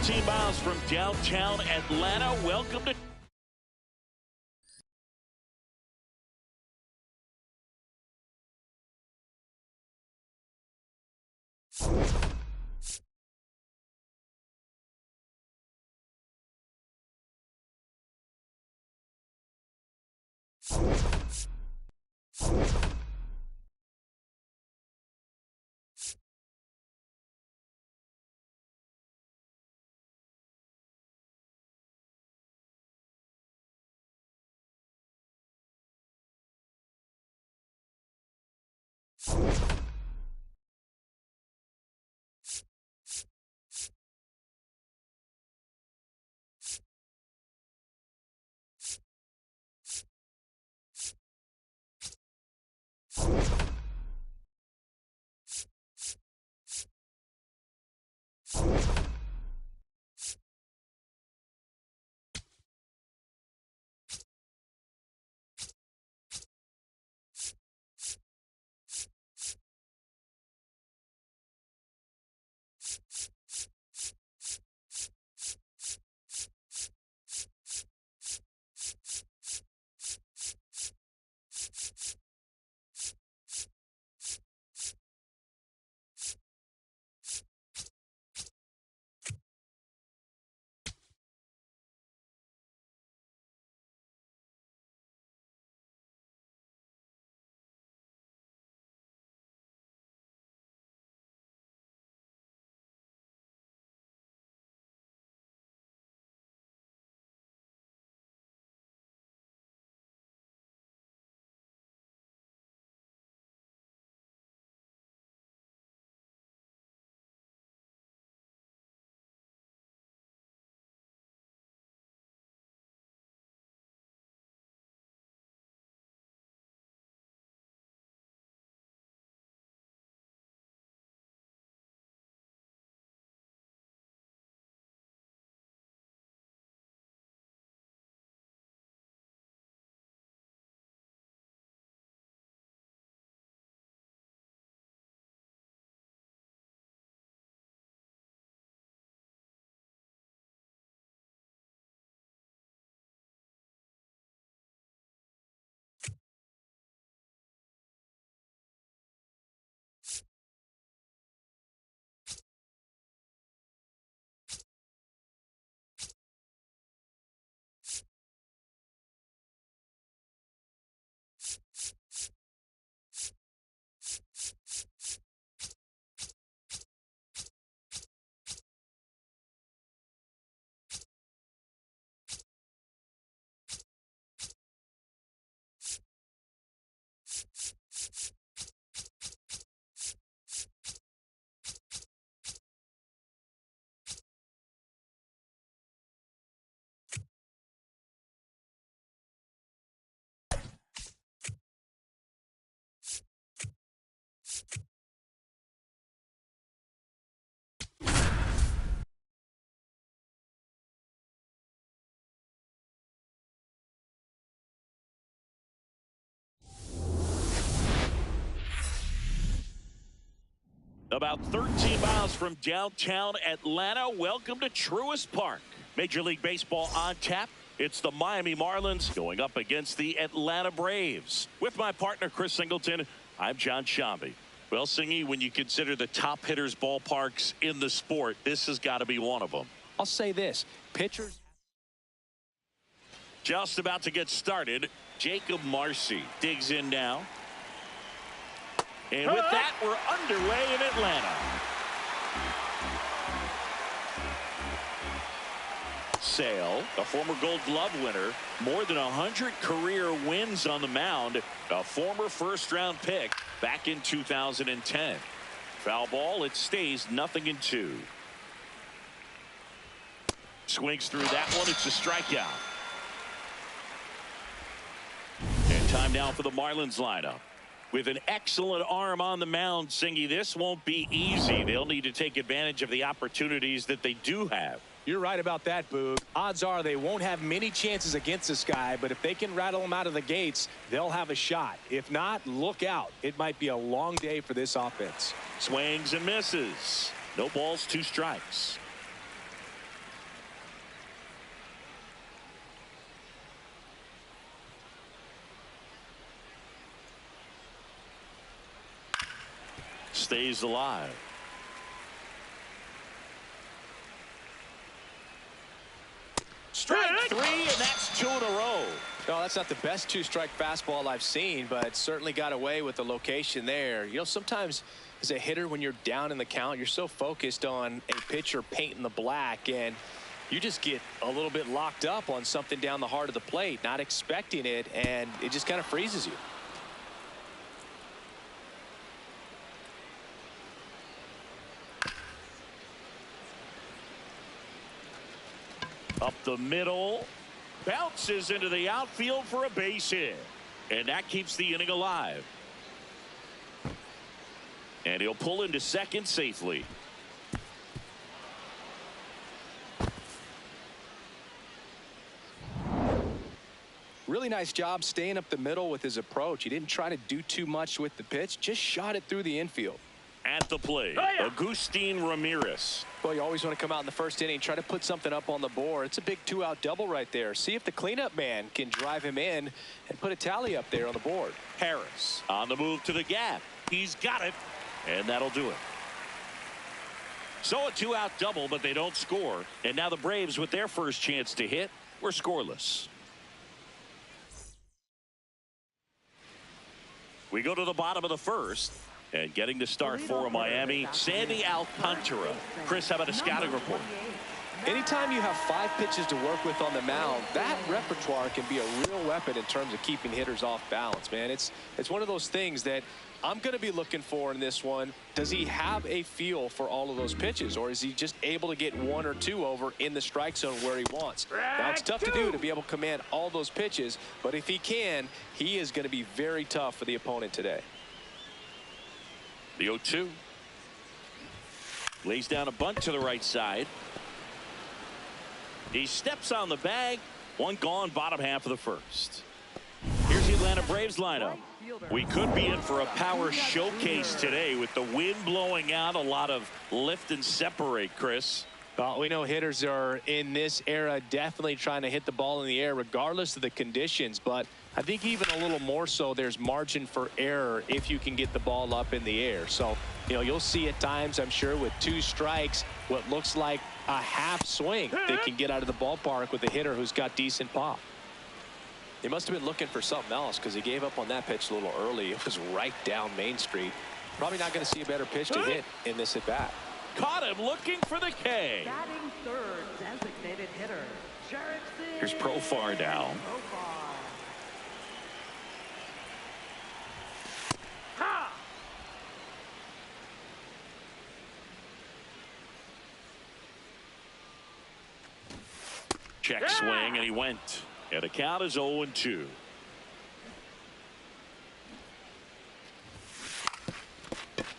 13 miles from downtown Atlanta. Welcome to about 13 miles from downtown Atlanta. Welcome to Truist Park. Major League Baseball on tap. It's the Miami Marlins going up against the Atlanta Braves. With my partner, Chris Singleton, I'm John Shambi. Well, Singy, when you consider the top hitters ballparks in the sport, this has got to be one of them. I'll say this. Pitchers. Just about to get started. Jacob Marcy digs in now. And with that, we're underway in Atlanta. Sale, a former Gold Glove winner, more than 100 career wins on the mound, a former first-round pick back in 2010. Foul ball, it stays 0-2. Swings through that one, it's a strikeout. And time now for the Marlins lineup. With an excellent arm on the mound, Singy, this won't be easy. They'll need to take advantage of the opportunities that they do have. You're right about that, Boog. Odds are they won't have many chances against this guy, but if they can rattle him out of the gates, they'll have a shot. If not, look out. It might be a long day for this offense. Swings and misses. No balls, 2 strikes. stays alive. Strike three, and that's 2 in a row. No, that's not the best two-strike fastball I've seen, but certainly got away with the location there. You know, sometimes as a hitter, when you're down in the count, you're so focused on a pitcher painting the black, and you just get a little bit locked up on something down the heart of the plate, not expecting it, and it just kind of freezes you. Up the middle. Bounces into the outfield for a base hit. And that keeps the inning alive. And he'll pull into second safely. Really nice job staying up the middle with his approach. He didn't try to do too much with the pitch, just shot it through the infield. At the plate, Agustin Ramirez. Well, you always want to come out in the first inning, try to put something up on the board. It's a big 2-out double right there. See if the cleanup man can drive him in and put a tally up there on the board. Harris on the move to the gap. He's got it, and that'll do it. So a 2-out double, but they don't score. And now the Braves, with their first chance to hit, were scoreless. We go to the bottom of the first. And getting to start for Miami, Sandy Alcantara. Chris, how about a scouting report? Anytime you have 5 pitches to work with on the mound, that repertoire can be a real weapon in terms of keeping hitters off balance, man. It's one of those things that I'm going to be looking for in this one. Does he have a feel for all of those pitches, or is he just able to get 1 or 2 over in the strike zone where he wants? Now, it's tough to do to be able to command all those pitches, but if he can, he is going to be very tough for the opponent today. The 0-2. Lays down a bunt to the right side. He steps on the bag. 1 gone, bottom half of the first. Here's the Atlanta Braves lineup. We could be in for a power showcase today with the wind blowing out. A lot of lift and separate, Chris. Well, we know hitters are in this era definitely trying to hit the ball in the air regardless of the conditions, but I think even a little more so there's margin for error if you can get the ball up in the air. So, you know, you'll see at times, I'm sure, with 2 strikes, what looks like a half swing they can get out of the ballpark with a hitter who's got decent pop. He must have been looking for something else because he gave up on that pitch a little early. It was right down Main Street. Probably not going to see a better pitch to hit in this at bat. Caught him looking for the K. Batting third, designated hitter. Here's Profar now. Check swing, and he went. And the count is 0-2.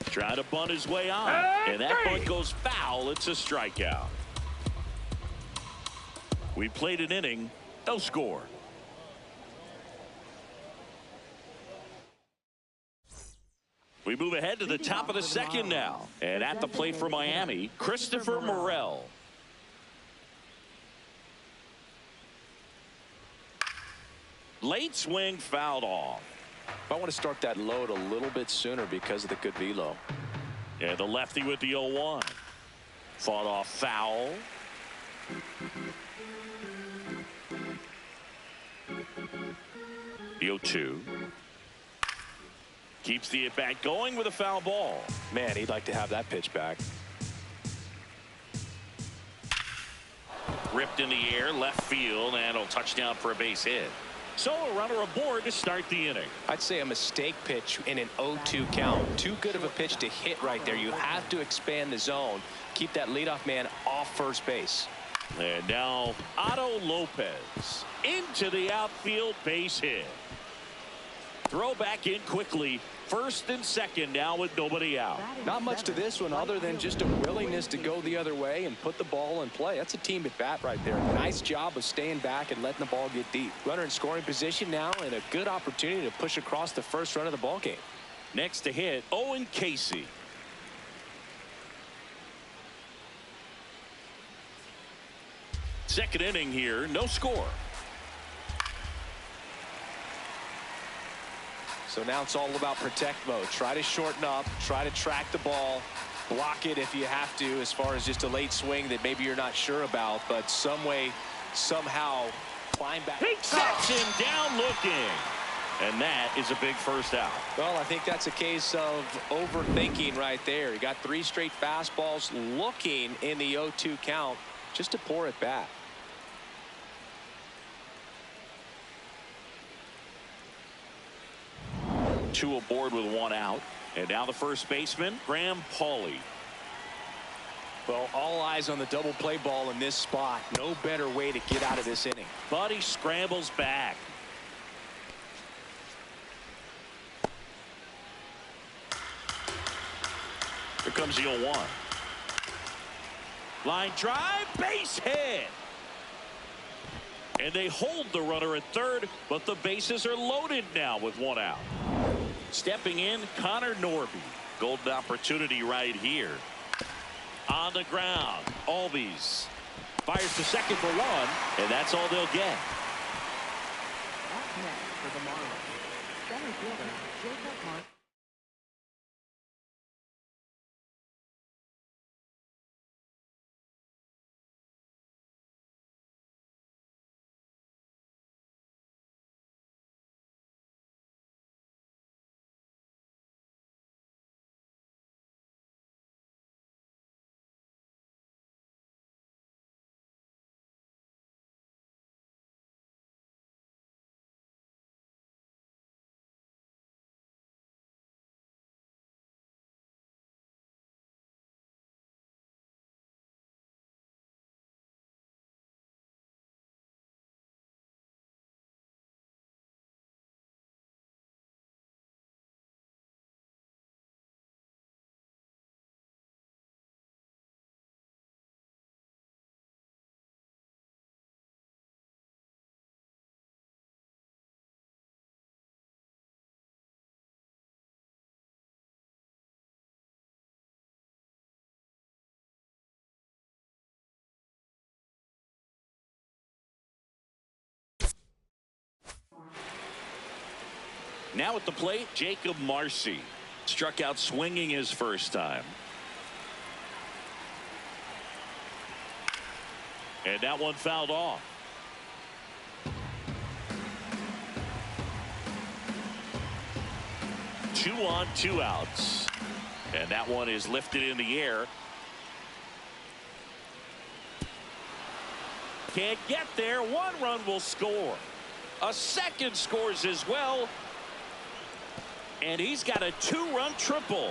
Trying to bunt his way on. And that bunt goes foul. It's a strikeout. We played an inning. No score. We move ahead to the top of the second now. And at the plate for Miami, Christopher Morel. Late swing fouled off. I want to start that load a little bit sooner because of the good velo. And the lefty with the 0-1. Fought off foul. The 0-2. Keeps the at-bat going with a foul ball. Man, he'd like to have that pitch back. Ripped in the air, left field, and a touchdown for a base hit. So a runner aboard to start the inning. I'd say a mistake pitch in an 0-2 count. Too good of a pitch to hit right there. You have to expand the zone. Keep that leadoff man off first base. And now Otto Lopez into the outfield, base hit. Throw back in quickly. First and second now with nobody out. Not much to this one other than just a willingness to go the other way and put the ball in play. That's a team at bat right there. Nice job of staying back and letting the ball get deep. Runner in scoring position now and a good opportunity to push across the first run of the ball game. Next to hit, Owen Casey. Second inning here, no score. So now it's all about protect mode. Try to shorten up, try to track the ball, block it if you have to, as far as just a late swing that maybe you're not sure about, but some way, somehow climb back. He sets him down looking. And that is a big first out. Well, I think that's a case of overthinking right there. He got 3 straight fastballs looking in the 0-2 count just to pour it back. Two aboard with 1 out. And now the first baseman, Graham Pauley. Well, all eyes on the double play ball in this spot. No better way to get out of this inning. But he scrambles back. Here comes the 0-1. Line drive, base hit. And they hold the runner at third, but the bases are loaded now with 1 out. Stepping in, Connor Norby. Golden opportunity right here. On the ground, Albies fires to second for 1, and that's all they'll get. Up next for the Marlins, center fielder Jacob Mark. Now at the plate, Jacob Marcy. Struck out swinging his first time. And that one fouled off. Two on, 2 outs. And that one is lifted in the air. Can't get there. 1 run will score. A second scores as well. And he's got a 2-run triple.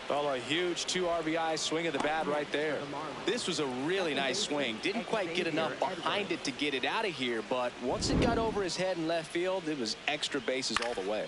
Well, a huge 2 RBI swing of the bat right there. This was a really nice swing. Didn't quite get enough behind it to get it out of here, but once it got over his head in left field, it was extra bases all the way.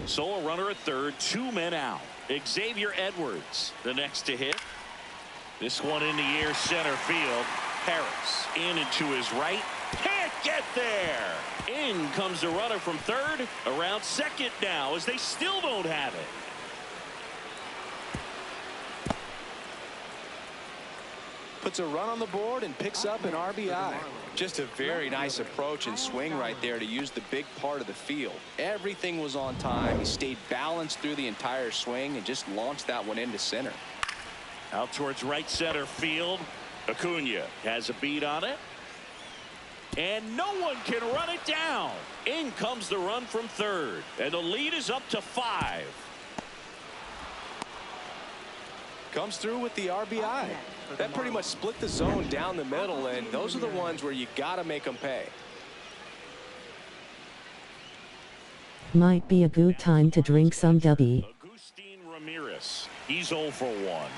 So a runner at third, 2 men out. Xavier Edwards, the next to hit. This one in the air, center field. Harris in and to his right. Can't get there. In comes the runner from third. Around second now as they still don't have it. Puts a run on the board and picks up an RBI. Just a very nice approach and swing right there to use the big part of the field. Everything was on time. He stayed balanced through the entire swing and just launched that one into center. Out towards right center field. Acuna has a beat on it. And no one can run it down. In comes the run from third. And the lead is up to 5. Comes through with the RBI. That pretty much split the zone down the middle, and those are the ones where you got to make them pay. Might be a good time to drink some Dubby. Agustin Ramirez. He's 0 for 1.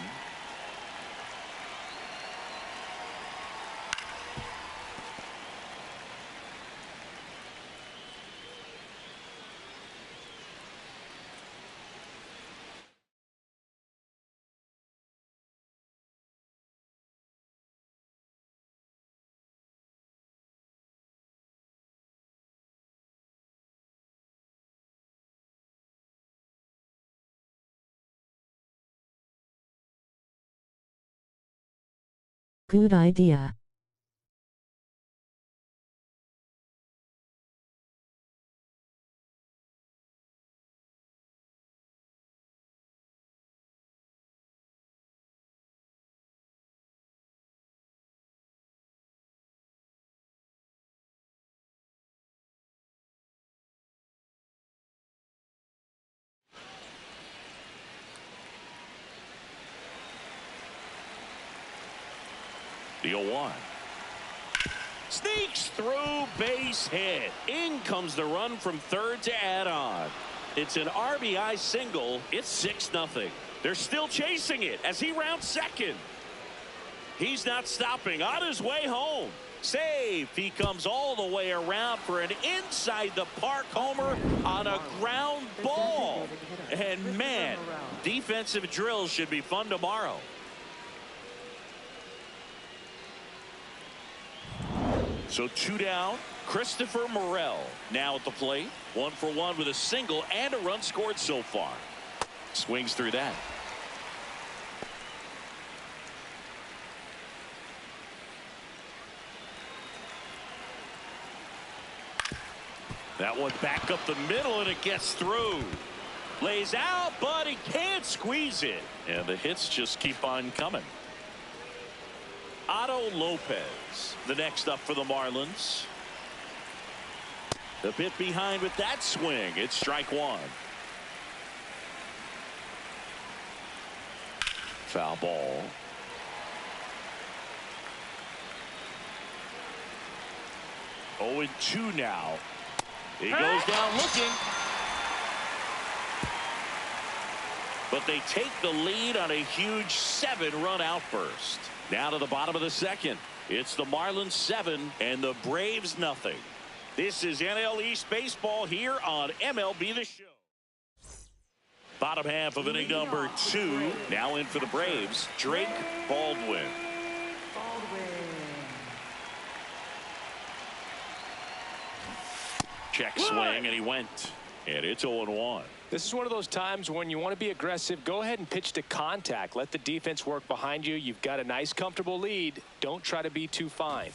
Good idea. The 0-1. Sneaks through, base hit. In comes the run from third to add on. It's an RBI single. It's 6-0. They're still chasing it as he rounds second. He's not stopping. On his way home. Safe. He comes all the way around for an inside the park homer on a ground ball. And man, defensive drills should be fun tomorrow. So 2 down. Christopher Morel now at the plate. 1 for 1 with a single and a run scored so far. Swings through that. That one back up the middle, and it gets through. Lays out, but he can't squeeze it. And the hits just keep on coming. Otto Lopez, the next up for the Marlins. A bit behind with that swing. It's strike 1. Foul ball. Oh, and 2 now. He goes down looking. But they take the lead on a huge 7-run outburst. Now to the bottom of the second. It's the Marlins 7 and the Braves nothing. This is NL East baseball here on MLB The Show. Bottom half of inning number 2. Now in for the Braves, Drake Baldwin. Check swing, and he went. And it's 0-1. This is one of those times when you want to be aggressive. Go ahead and pitch to contact. Let the defense work behind you. You've got a nice, comfortable lead. Don't try to be too fine.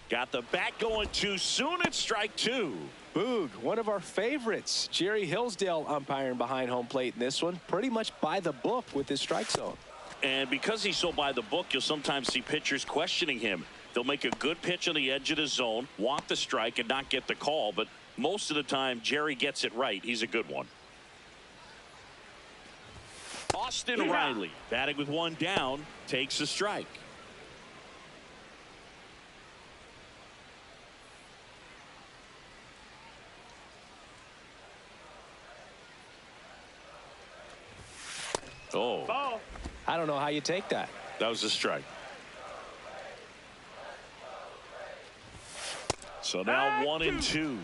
Got the bat going too soon. It's strike 2. Boog, one of our favorites. Jerry Hillsdale umpiring behind home plate in this one. Pretty much by the book with his strike zone. And because he's so by the book, you'll sometimes see pitchers questioning him. They'll make a good pitch on the edge of the zone, want the strike, and not get the call. But most of the time, Jerry gets it right. He's a good one. Austin Riley, batting with 1 down, takes a strike. Oh. I don't know how you take that. That was a strike. So now 1-2.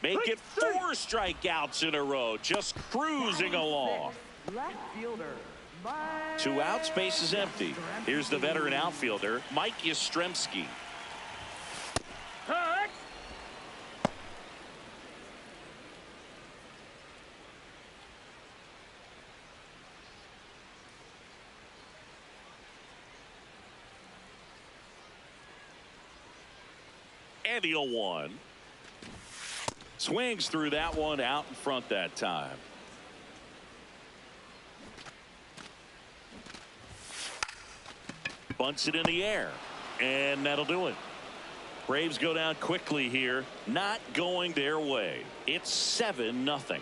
Make it 4 strikeouts in a row, just cruising along. Left fielder, 2 outs, base is empty. Here's the veteran outfielder, Mike Yastrzemski. And the 0-1. Swings through that one out in front that time. Bunts it in the air, and that'll do it. Braves go down quickly here, not going their way. It's 7-0.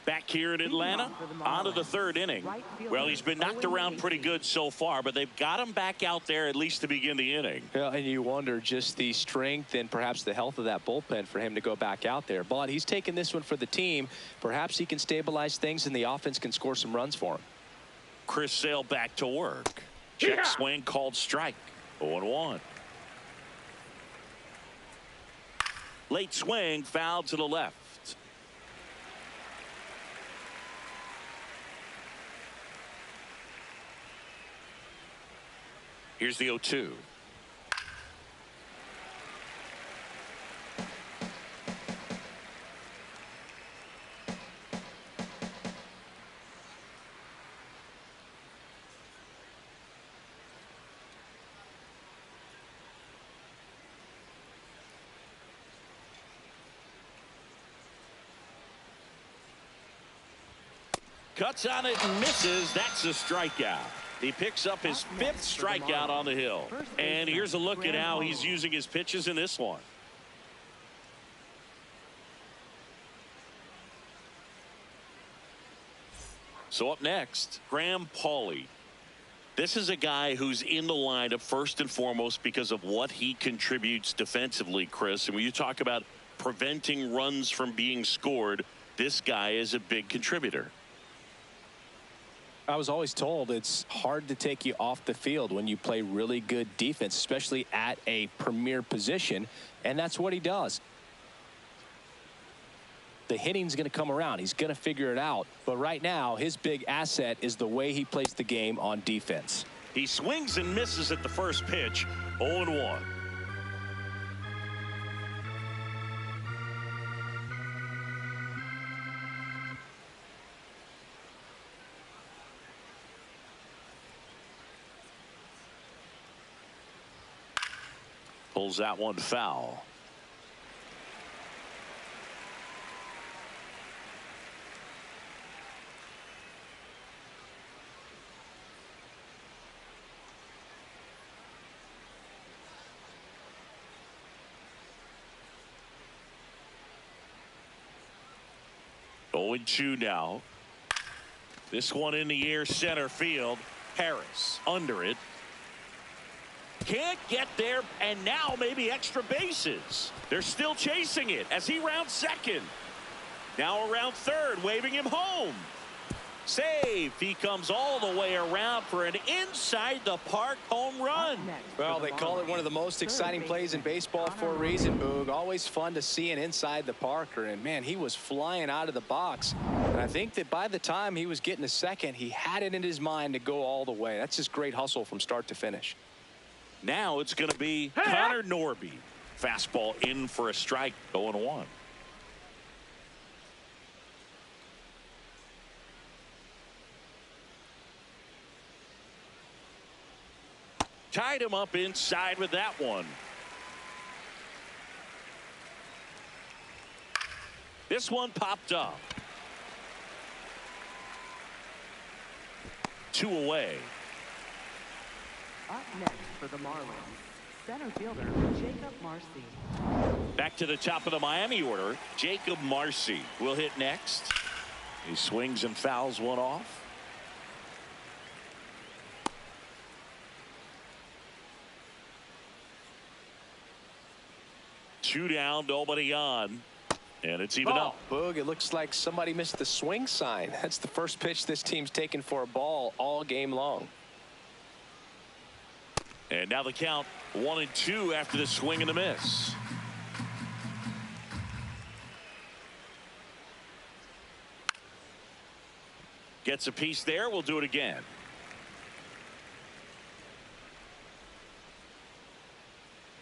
Back here in Atlanta, on to the third inning. Well, he's been knocked around pretty good so far, but they've got him back out there at least to begin the inning. Yeah, and you wonder just the strength and perhaps the health of that bullpen for him to go back out there. But he's taking this one for the team. Perhaps he can stabilize things and the offense can score some runs for him. Chris Sale back to work. Check swing called strike. 0-1. Late swing, foul to the left. Here's the 0-2. Cuts on it and misses. That's a strikeout. He picks up his 5th strikeout on the hill. And here's a look at how he's using his pitches in this one. So up next, Graham Pauley. This is a guy who's in the lineup first and foremost because of what he contributes defensively, Chris. And when you talk about preventing runs from being scored, this guy is a big contributor. I was always told it's hard to take you off the field when you play really good defense, especially at a premier position, and that's what he does. The hitting's going to come around. He's going to figure it out. But right now, his big asset is the way he plays the game on defense. He swings and misses at the first pitch. 0-1. Pulls that one foul. Oh, 0-2 now. This one in the air, center field. Harris under it. Can't get there, and now maybe extra bases. They're still chasing it as he rounds second. Now around third, waving him home. Save. He comes all the way around for an inside the park home run. Well, they call it one of the most exciting plays in baseball for a reason, Boog. Always fun to see an inside the parker, and man, he was flying out of the box. And I think that by the time he was getting to second, he had it in his mind to go all the way. That's just great hustle from start to finish. Now it's going to be Connor Norby. Fastball in for a strike. 0-1. Tied him up inside with that one. This one popped up. 2 away. Up next for the Marlins, center fielder Jacob Marcy. Back to the top of the Miami order, Jacob Marcy will hit next. He swings and fouls one off. Two down, nobody on. And it's even up. Boog, it looks like somebody missed the swing sign. That's the first pitch this team's taken for a ball all game long. And now the count 1-2 after the swing and the miss. Gets a piece there. We'll do it again.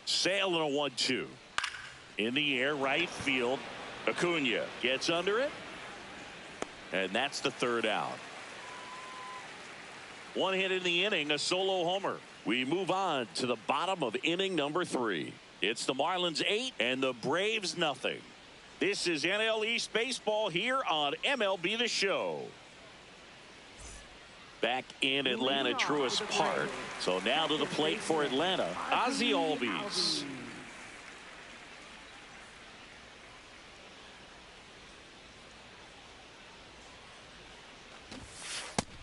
Sale in a 1-2. In the air, right field. Acuna gets under it. And that's the third out. One hit in the inning, a solo homer. We move on to the bottom of inning number 3. It's the Marlins 8 and the Braves nothing. This is NL East baseball here on MLB The Show. Back in Atlanta, Truist Park. So now to the plate for Atlanta, Ozzie Albies.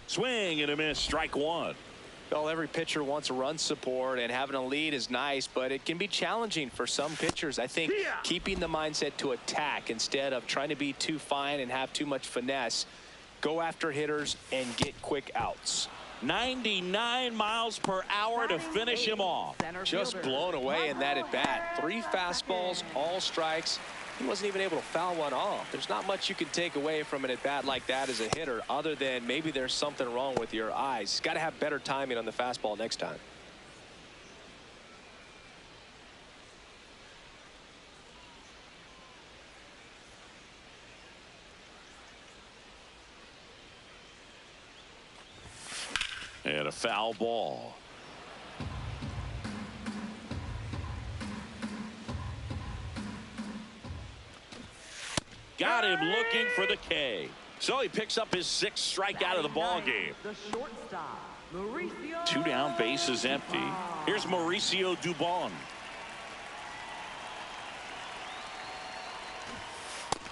Swing and a miss, strike one. Well, every pitcher wants a run support, and having a lead is nice, but it can be challenging for some pitchers. I think keeping the mindset to attack instead of trying to be too fine and have too much finesse. Go after hitters and get quick outs. 99 miles per hour to finish him off. Just blown away in that at bat. 3 fastballs, all strikes. He wasn't even able to foul one off. There's not much you can take away from an at bat like that as a hitter, other than maybe there's something wrong with your eyes. Got to have better timing on the fastball next time. And a foul ball. Got him looking for the K. So he picks up his 6th strikeout of the ball game. The shortstop, Mauricio 2 down, bases empty. Here's Mauricio Dubon.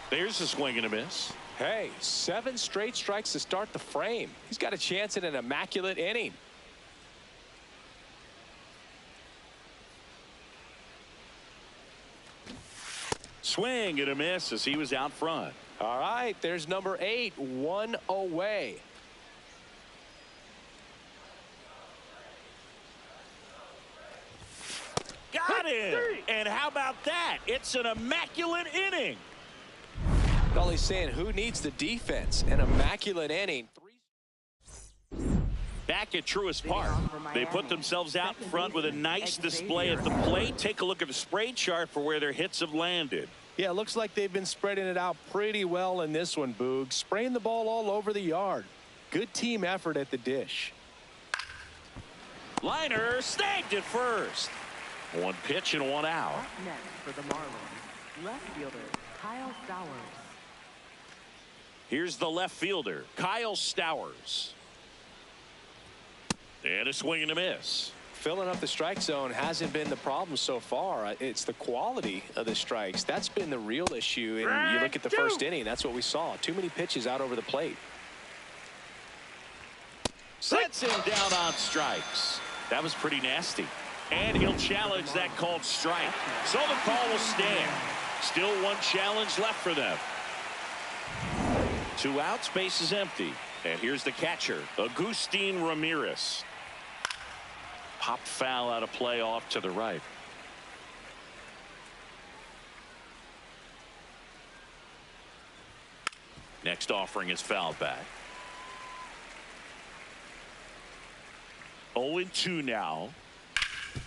There's a swing and a miss. Hey, 7 straight strikes to start the frame. He's got a chance at an immaculate inning. Swing and a miss as he was out front. All right, there's number 8, 1 away. Got him! And how about that? It's an immaculate inning. Well, he's saying who needs the defense? An immaculate inning. Back at Truist Park, they put themselves out in front with a nice display at the plate. Take a look at the spray chart for where their hits have landed. Yeah, it looks like they've been spreading it out pretty well in this one, Boog. Spraying the ball all over the yard. Good team effort at the dish. Liner snagged it first. 1 pitch and 1 out. Up next for the Marlins, left fielder Kyle Stowers. Here's the left fielder, Kyle Stowers. And a swing and a miss. Filling up the strike zone hasn't been the problem so far. It's the quality of the strikes. That's been the real issue. And you look at the first inning, that's what we saw. Too many pitches out over the plate. Sets him down on strikes. That was pretty nasty. And he'll challenge that called strike. So the call will stand. Still 1 challenge left for them. 2 outs, base is empty. And here's the catcher, Agustin Ramirez. Popped foul out of play off to the right. Next offering is fouled back. 0-2 now.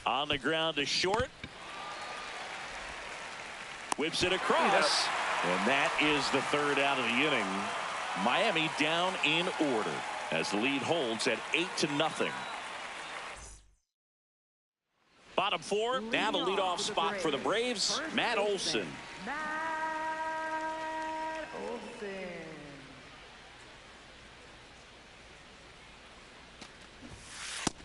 On the ground to short. Whips it across. And that is the 3rd out of the inning. Miami down in order as the lead holds at 8-0. Bottom 4, now the leadoff spot for the Braves, Matt Olson. Matt Olson.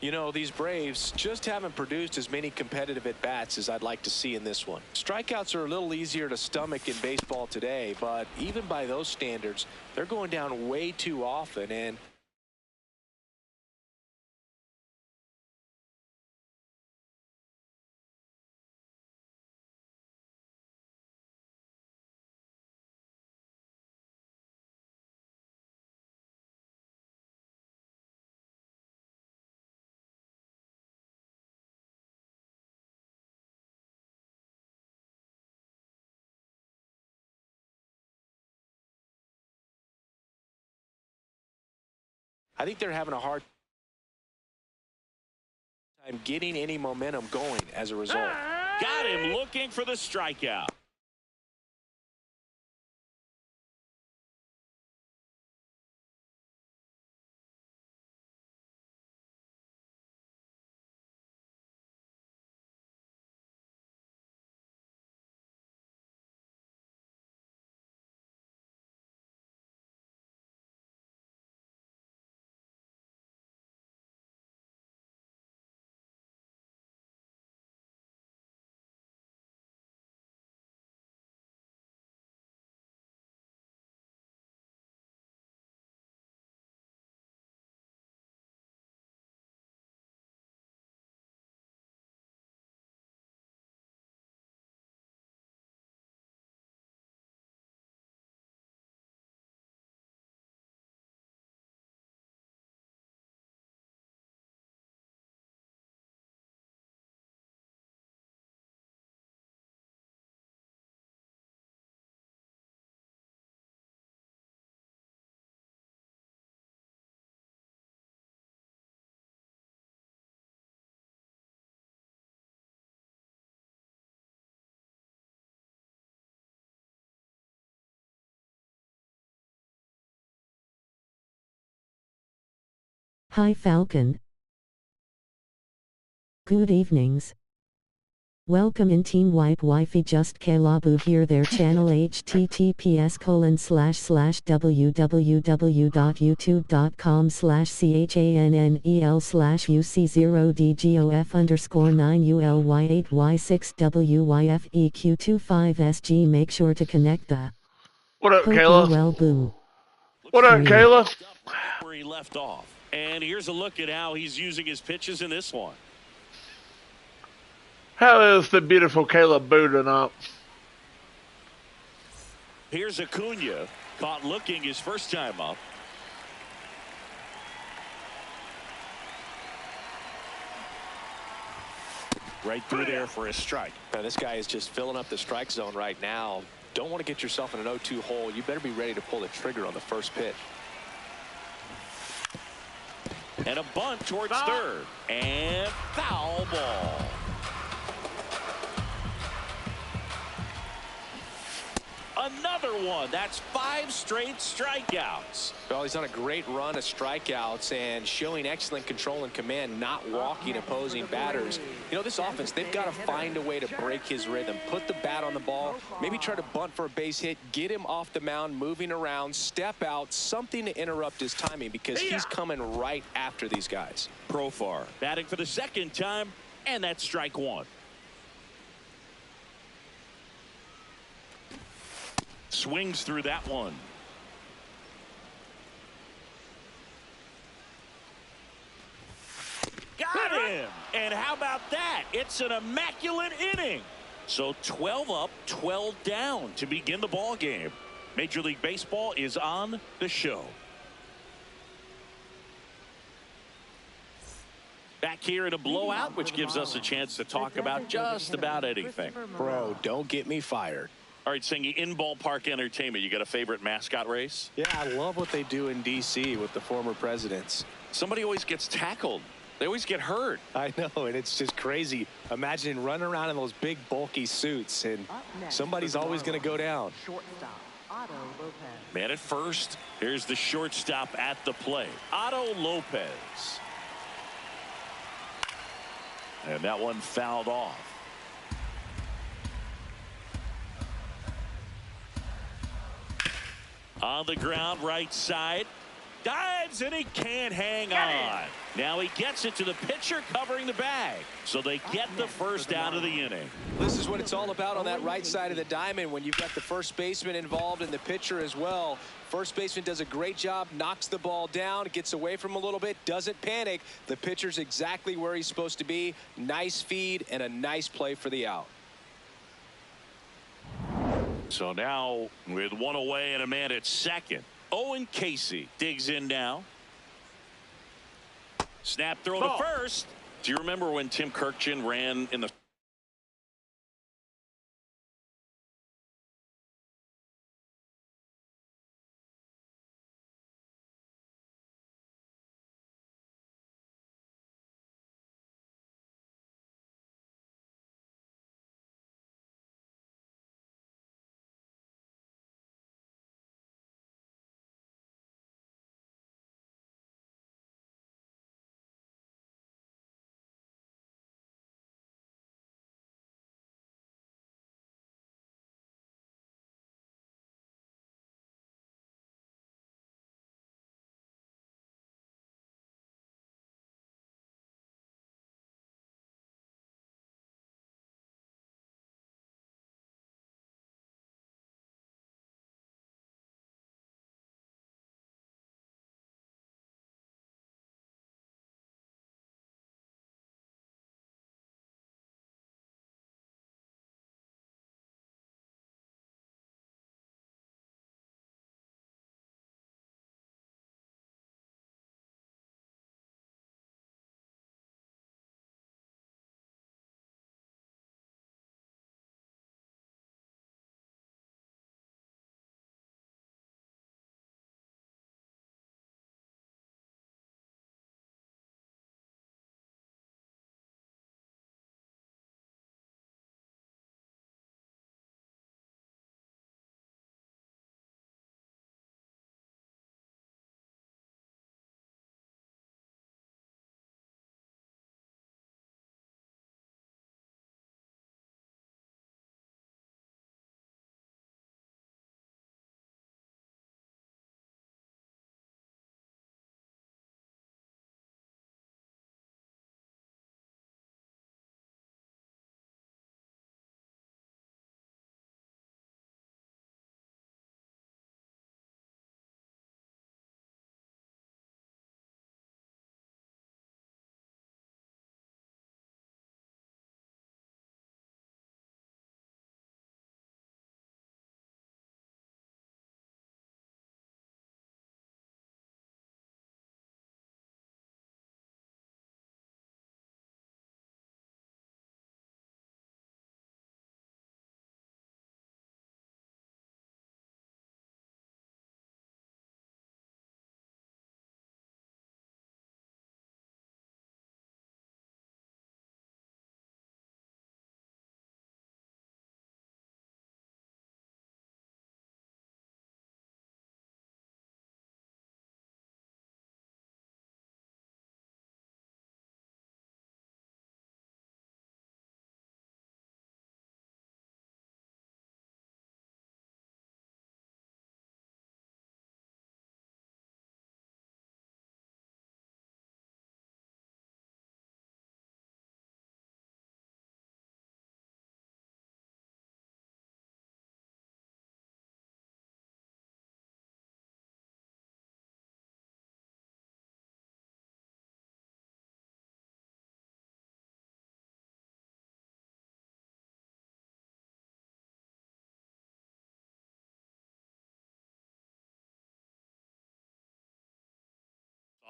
You know, these Braves just haven't produced as many competitive at-bats as I'd like to see in this one. Strikeouts are a little easier to stomach in baseball today, but even by those standards, they're going down way too often. And I think they're having a hard time getting any momentum going as a result. Got him looking for the strikeout. Hi Falcon. Good evenings. Welcome in Team Wipe Wifey Just Kelabu here their channel https://www.youtube.com/chanel/UCZeroDGOF_9ULY8Y6WYFEQ25SG. Make sure to connect the What up, Hope you're Kayla? well, boo. What up, Free. Kayla? Where he left off. And here's a look at how he's using his pitches in this one. How is the beautiful Kayla booting up? Here's Acuna, caught looking his first time up. Right through there for a strike. Now, this guy is just filling up the strike zone right now. Don't want to get yourself in an 0-2 hole. You better be ready to pull the trigger on the first pitch. And a bunt towards third. And foul ball. Another one. That's 5 straight strikeouts. Well, he's on a great run of strikeouts and showing excellent control and command, not walking opposing batters. You know, this offense, they've got to find a way to break his rhythm, put the bat on the ball, maybe try to bunt for a base hit, get him off the mound, moving around, step out, something to interrupt his timing because he's coming right after these guys. Profar batting for the second time, and that's strike one. Swings through that one. Got him! And how about that? It's an immaculate inning. So 12 up, 12 down to begin the ball game. Major League Baseball is on the show. Back here in a blowout, which gives us a chance to talk about just about anything. Bro, don't get me fired. All right, Singy, in ballpark entertainment, you got a favorite mascot race? Yeah, I love what they do in D.C. with the former presidents. Somebody always gets tackled. They always get hurt. I know, and it's just crazy. Imagine running around in those big, bulky suits, and somebody's always going to go down. Shortstop, Otto Lopez. Man at first. Here's the shortstop at the plate, Otto Lopez. And that one fouled off. On the ground, right side. Dives, and he can't hang on. Now he gets it to the pitcher covering the bag. So they get the first out of the inning. This is what it's all about on that right side of the diamond when you've got the first baseman involved and the pitcher as well. First baseman does a great job, knocks the ball down, gets away from him a little bit, doesn't panic. The pitcher's exactly where he's supposed to be. Nice feed and a nice play for the out. So now with one away and a man at second, Owen Casey digs in now. Snap throw to first. Do you remember when Tim Kirkchin ran in the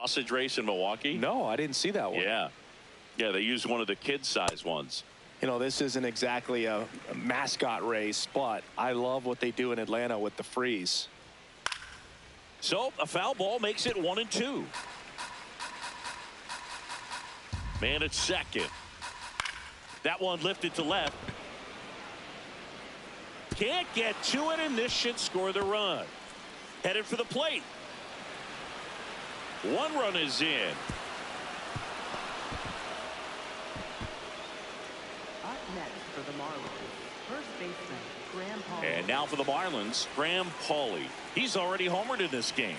sausage race in Milwaukee? No, I didn't see that one. Yeah. Yeah, they used one of the kid-size ones. You know, this isn't exactly a mascot race, but I love what they do in Atlanta with the freeze. So a foul ball makes it 1-2. Man at second. That one lifted to left. Can't get to it, and this should score the run. Headed for the plate. One run is in. Up next for the Marlins, first baseman Graham Pauley. And now for the Marlins, Graham Pauley. He's already homered in this game.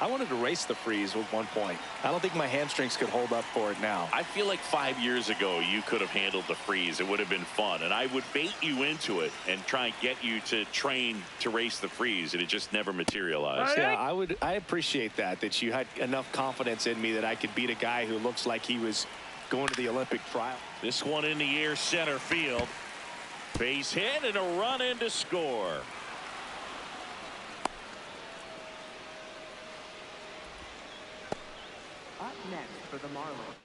I wanted to race the freeze at one point. I don't think my hamstrings could hold up for it now. I feel like 5 years ago you could have handled the freeze. It would have been fun, and I would bait you into it and try and get you to train to race the freeze, and it just never materialized. Yeah, I appreciate that you had enough confidence in me that I could beat a guy who looks like he was going to the Olympic trial. This one in the air, center field. Base hit and a run in to score. Up next for the Marlins,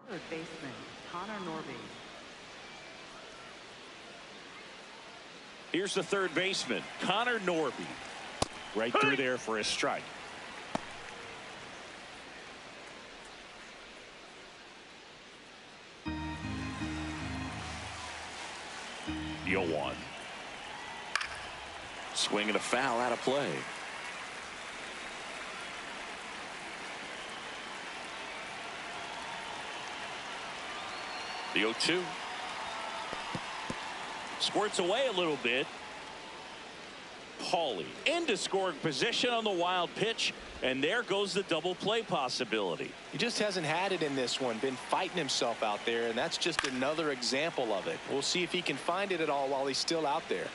third baseman Connor Norby. Here's the third baseman, Connor Norby. Right through there for a strike. The 0-1. Swing and a foul out of play. The 0-2. Squirts away a little bit. Pauley into scoring position on the wild pitch, and there goes the double play possibility. He just hasn't had it in this one, been fighting himself out there, and that's just another example of it. We'll see if he can find it at all while he's still out there.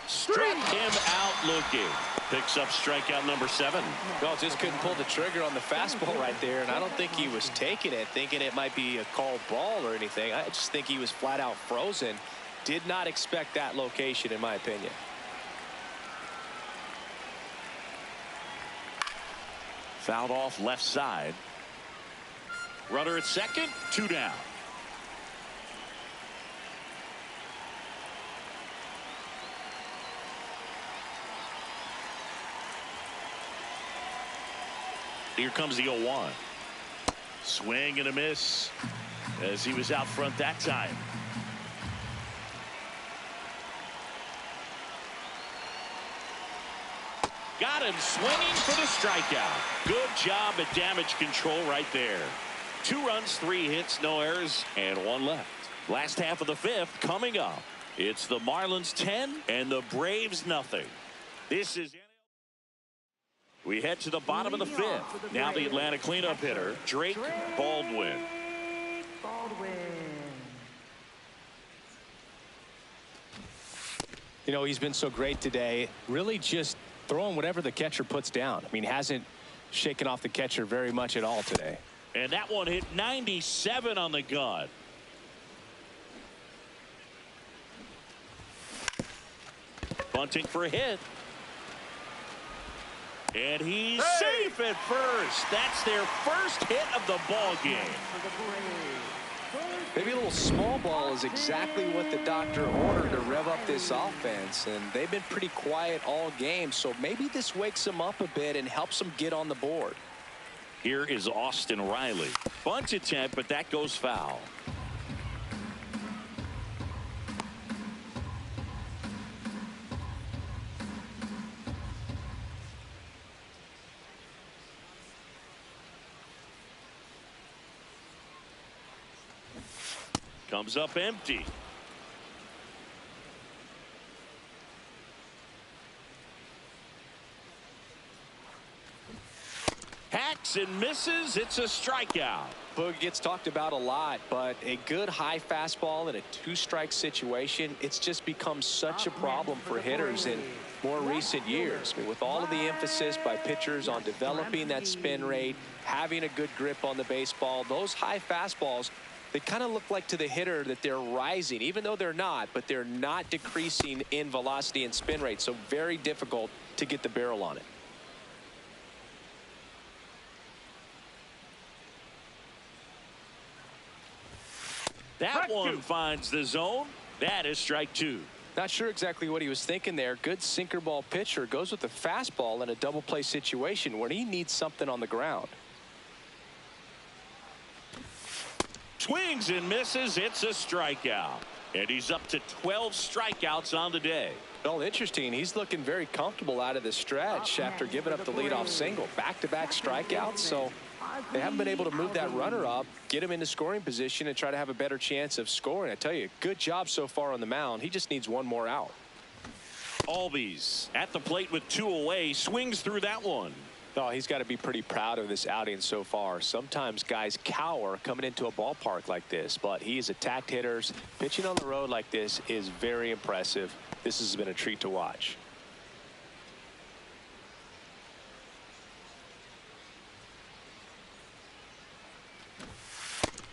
Struck him out looking. Picks up strikeout number 7. Well, just couldn't pull the trigger on the fastball right there, and I don't think he was taking it, thinking it might be a called ball or anything. I just think he was flat out frozen. Did not expect that location, in my opinion. Fouled off left side. Runner at second, 2 down. Here comes the 0-1. Swing and a miss as he was out front that time. Got him swinging for the strikeout. Good job at damage control right there. 2 runs, 3 hits, no errors, and 1 left. Last half of the 5th coming up. It's the Marlins 10 and the Braves nothing. This is. We head to the bottom of the 5th. Now the Atlanta cleanup hitter, Drake Baldwin. You know, he's been so great today. Really just throwing whatever the catcher puts down. I mean, hasn't shaken off the catcher very much at all today. And that one hit 97 on the gun. Bunting for a hit. And he's safe at first. That's their first hit of the ball game. Maybe a little small ball is exactly what the doctor ordered to rev up this offense, and they've been pretty quiet all game, so maybe this wakes them up a bit and helps them get on the board. Here is Austin Riley. Bunt attempt, but that goes foul. Comes up empty. Hack And misses. It's a strikeout. Boog gets talked about a lot, but a good high fastball in a two-strike situation, it's just become such a problem for hitters in more recent years. I mean, with all of the emphasis by pitchers on developing that spin rate, having a good grip on the baseball, those high fastballs, they kind of look like to the hitter that they're rising, even though they're not, but they're not decreasing in velocity and spin rate, so very difficult to get the barrel on it. That one finds the zone. That is strike two. Not sure exactly what he was thinking there. Good sinker ball pitcher goes with the fastball in a double play situation when he needs something on the ground. Swings and misses. It's a strikeout. And he's up to 12 strikeouts on the day. Well, interesting. He's looking very comfortable out of the stretch after giving up the leadoff single. Back-to-back strikeouts, so they haven't been able to move that runner up, get him into scoring position, and try to have a better chance of scoring. I tell you, good job so far on the mound. He just needs one more out. Albies at the plate with two away. Swings through that one. Oh, he's got to be pretty proud of this outing so far. Sometimes guys cower coming into a ballpark like this, but he's attacked hitters. Pitching on the road like this is very impressive. This has been a treat to watch.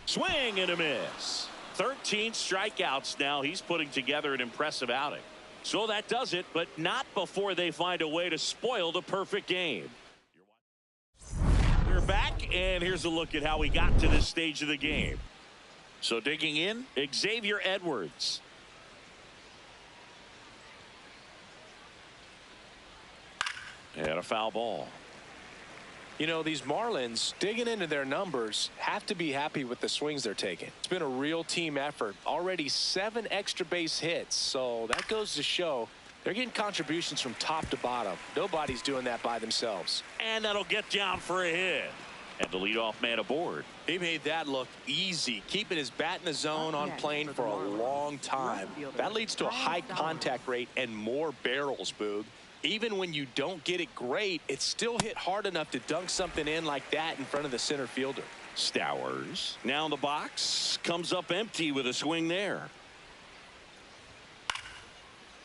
Swing and a miss. 13 strikeouts now. He's putting together an impressive outing. So that does it, but not before they find a way to spoil the perfect game. We're back, and here's a look at how we got to this stage of the game. So digging in, Xavier Edwards. And a foul ball. You know, these Marlins, digging into their numbers, have to be happy with the swings they're taking. It's been a real team effort. Already 7 extra base hits, so that goes to show they're getting contributions from top to bottom. Nobody's doing that by themselves. And that'll get down for a hit. And the leadoff man aboard. He made that look easy, keeping his bat in the zone on plane for a long time. That leads to a high contact rate and more barrels, Boog. Even when you don't get it great, it's still hit hard enough to dunk something in like that in front of the center fielder. Stowers now in the box, comes up empty with a swing there.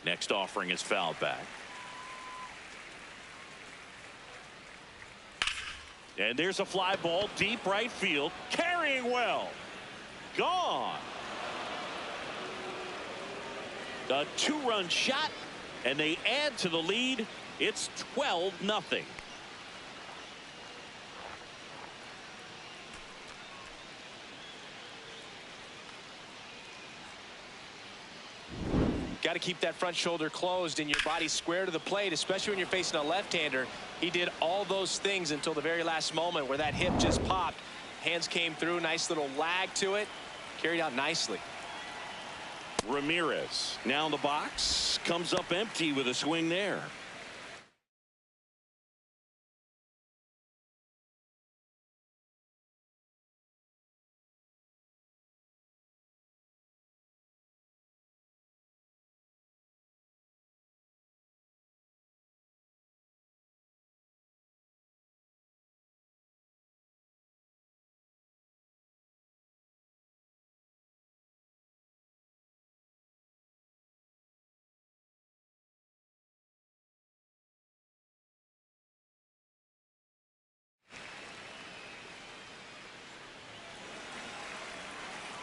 Next offering is fouled back. And there's a fly ball deep right field, carrying well. Gone. A 2-run shot, and they add to the lead. It's 12-0. Got to keep that front shoulder closed and your body square to the plate, especially when you're facing a left-hander. He did all those things until the very last moment where that hip just popped. Hands came through, nice little lag to it, carried out nicely. Ramirez now in the box, comes up empty with a swing there.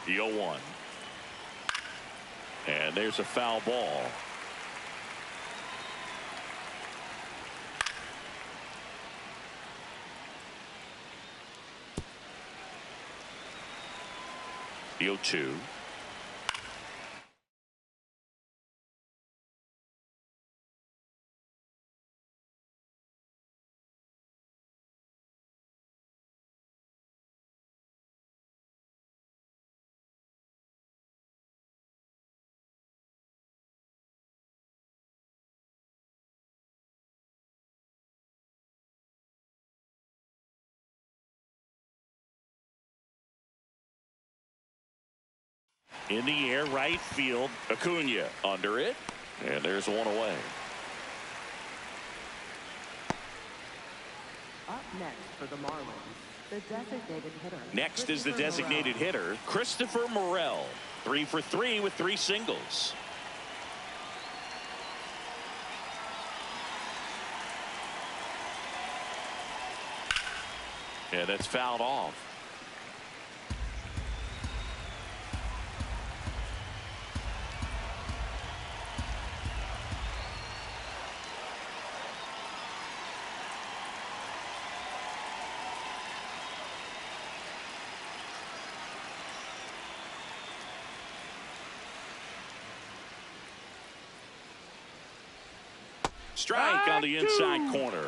The 0-1. And there's a foul ball. The 0-2. In the air, right field. Acuna under it. And there's one away. Up next for the Marlins, the designated hitter. Next is the Christopher designated Morel. hitter, Christopher Morel. 3 for 3 with 3 singles. Yeah, that's fouled off. Strike on the inside corner.